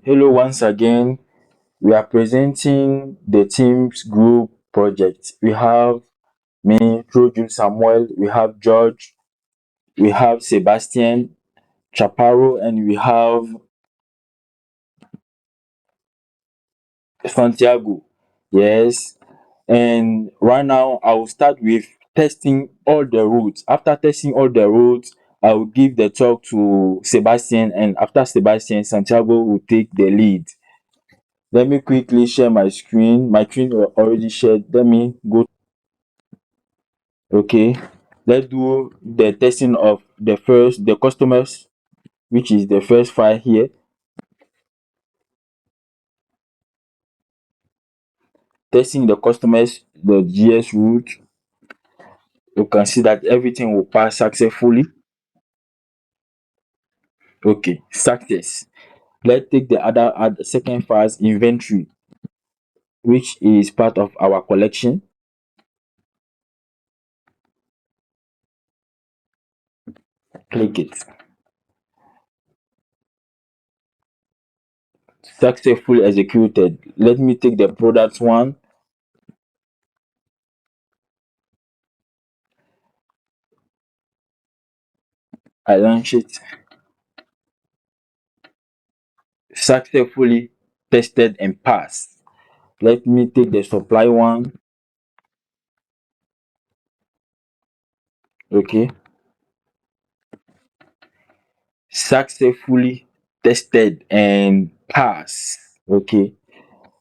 Hello once again. We are presenting the team's group project. We have me, Trojan Samuel, we have George, we have Sebastian, Chaparro, and we have Santiago. Yes. And right now I will start with testing all the routes. After testing all the routes, I will give the talk to Sebastian, and after Sebastian, Santiago will take the lead. Let me quickly share my screen. My screen already shared. Let me go. Okay. Let's do the testing of the customers, which is the first file here. Testing the customers, the GS route. You can see that everything will pass successfully. Okay, success. Let's take the second file's inventory, which is part of our collection. Click it. Successfully executed. Let me take the product one. I launch it. Successfully tested and passed. Let me take the supply one. Okay. Successfully tested and passed. Okay.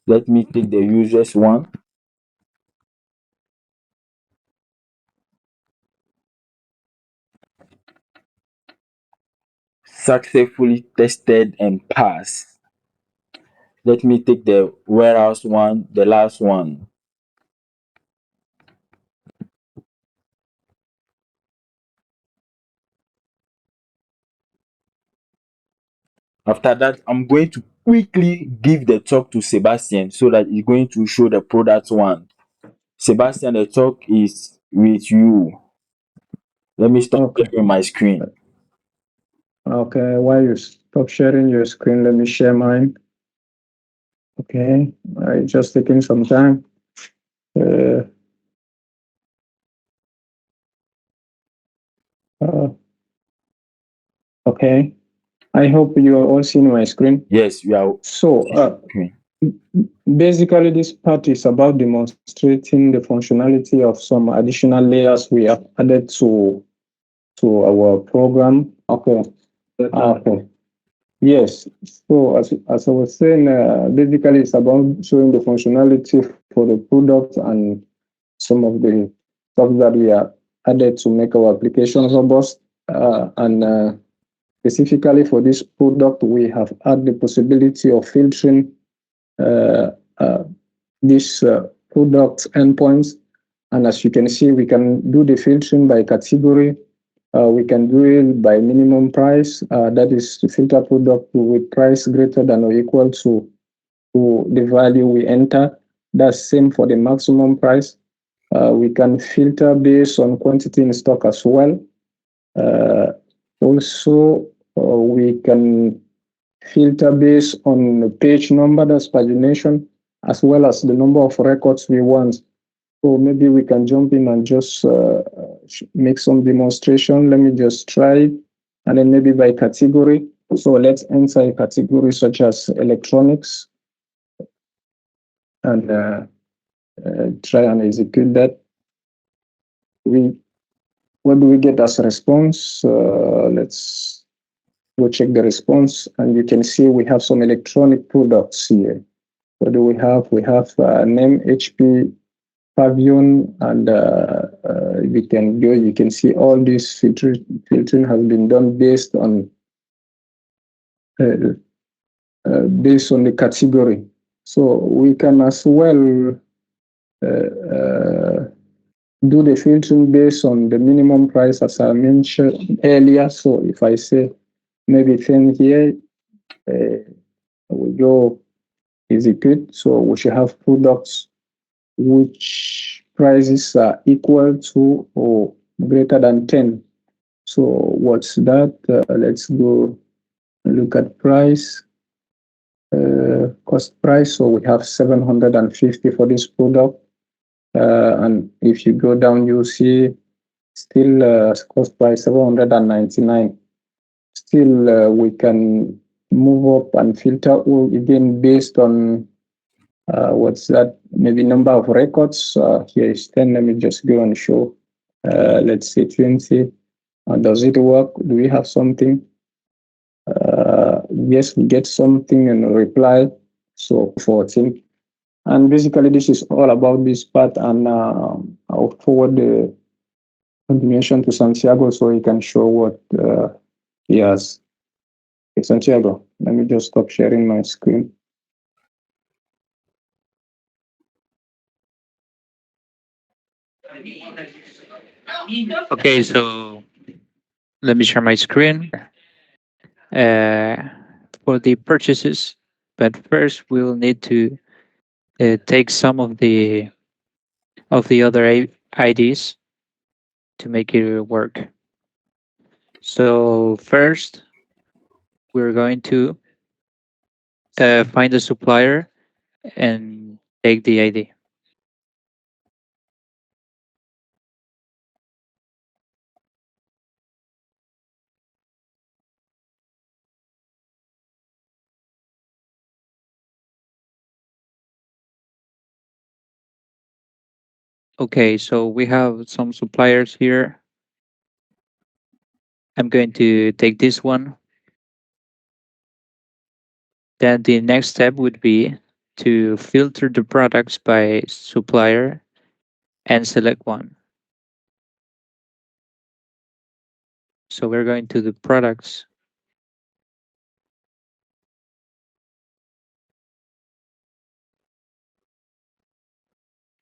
Let me take the users one. Successfully tested and passed. Let me take the warehouse one, the last one. After that, I'm going to quickly give the talk to Sebastian so that he's going to show the product one. Sebastian, the talk is with you. Let me stop Okay. sharing my screen. Okay. While you stop sharing your screen, let me share mine. Okay. Just taking some time. Uh, uh, okay. I hope you are all seeing my screen. Yes, you are. So, basically, this part is about demonstrating the functionality of some additional layers we have added to our program. Okay. Okay. Yes. So as I was saying, basically it's about showing the functionality for the product and some of the stuff that we are added to make our application robust. And specifically for this product, we have added the possibility of filtering uh, uh, this product endpoints. And as you can see, we can do the filtering by category. We can do it by minimum price. That is to filter product with price greater than or equal to the value we enter. That's same for the maximum price. We can filter based on quantity in stock as well. Uh, Also, we can filter based on page number, that's pagination, as well as the number of records we want. So maybe we can jump in and just make some demonstration. Let me just try it. And then maybe by category. So let's enter a category such as electronics and try and execute that. What do we get as a response? Let's go check the response, and you can see we have some electronic products here. What do we have? We have name HP Pavilion, and we can go. You can see all this filtering has been done uh, based on the category. So we can as well uh, uh, do the filtering based on the minimum price as I mentioned earlier. So if I say maybe 10 here, we go execute. So we should have products which prices are equal to or greater than 10. So what's that? Let's go look at price. cost price. So we have 750 for this product. And if you go down, you see still cost price 799. Still, we can move up and filter all again based on what's that? Maybe number of records. Here is 10. Let me just go and show. Let's say 20. Does it work? Do we have something? Yes, we get something in reply. So 14. And basically, this is all about this part. And I'll forward the continuation to Santiago so he can show what he has. Okay, Santiago, let me just stop sharing my screen. Okay, so let me share my screen uh, for the purchases. But first, we will need to take some of the other IDs to make it work. So first, we're going to find the supplier and take the ID. Okay, so we have some suppliers here. I'm going to take this one. Then the next step would be to filter the products by supplier and select one. So we're going to the products,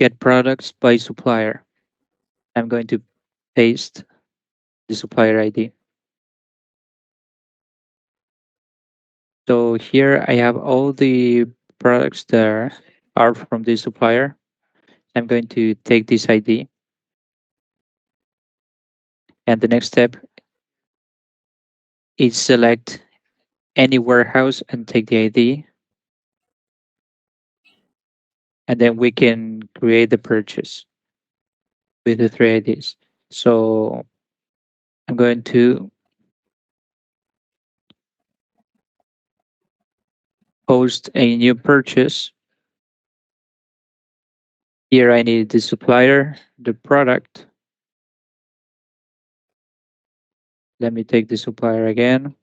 get products by supplier. I'm going to paste the supplier ID. So here I have all the products that are from the supplier. I'm going to take this ID. And the next step is select any warehouse and take the ID. And then we can create the purchase with the three IDs. So I'm going to post a new purchase. Here I need the supplier, the product. Let me take the supplier again.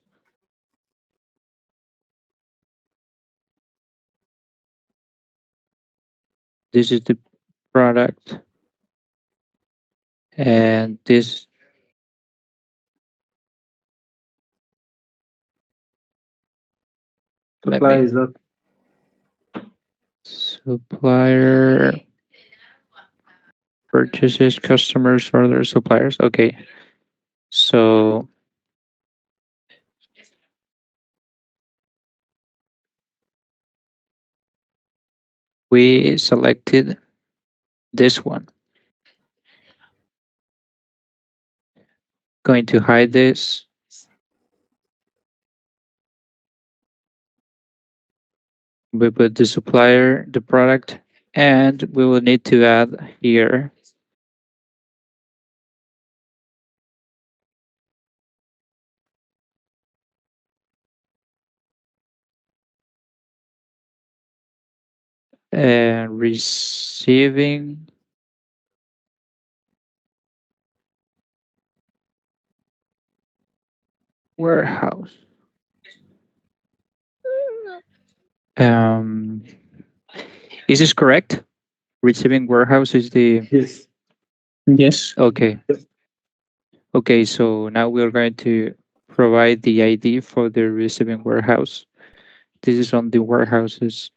This is the product. And this let Supply me is that supplier purchases, customers, other suppliers. Okay. So we selected this one. Going to hide this. We put the supplier, the product, and we will need to add here receiving warehouse. Um, is this correct? Receiving warehouse is the yes. Yes. okay. Okay, so now we're going to provide the ID for the receiving warehouse. This is on the warehouses.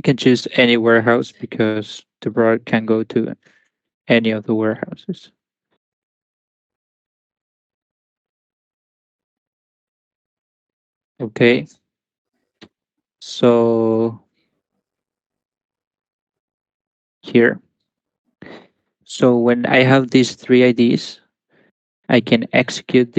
You can choose any warehouse because the product can go to any of the warehouses. Okay, so here. So when I have these three IDs, I can execute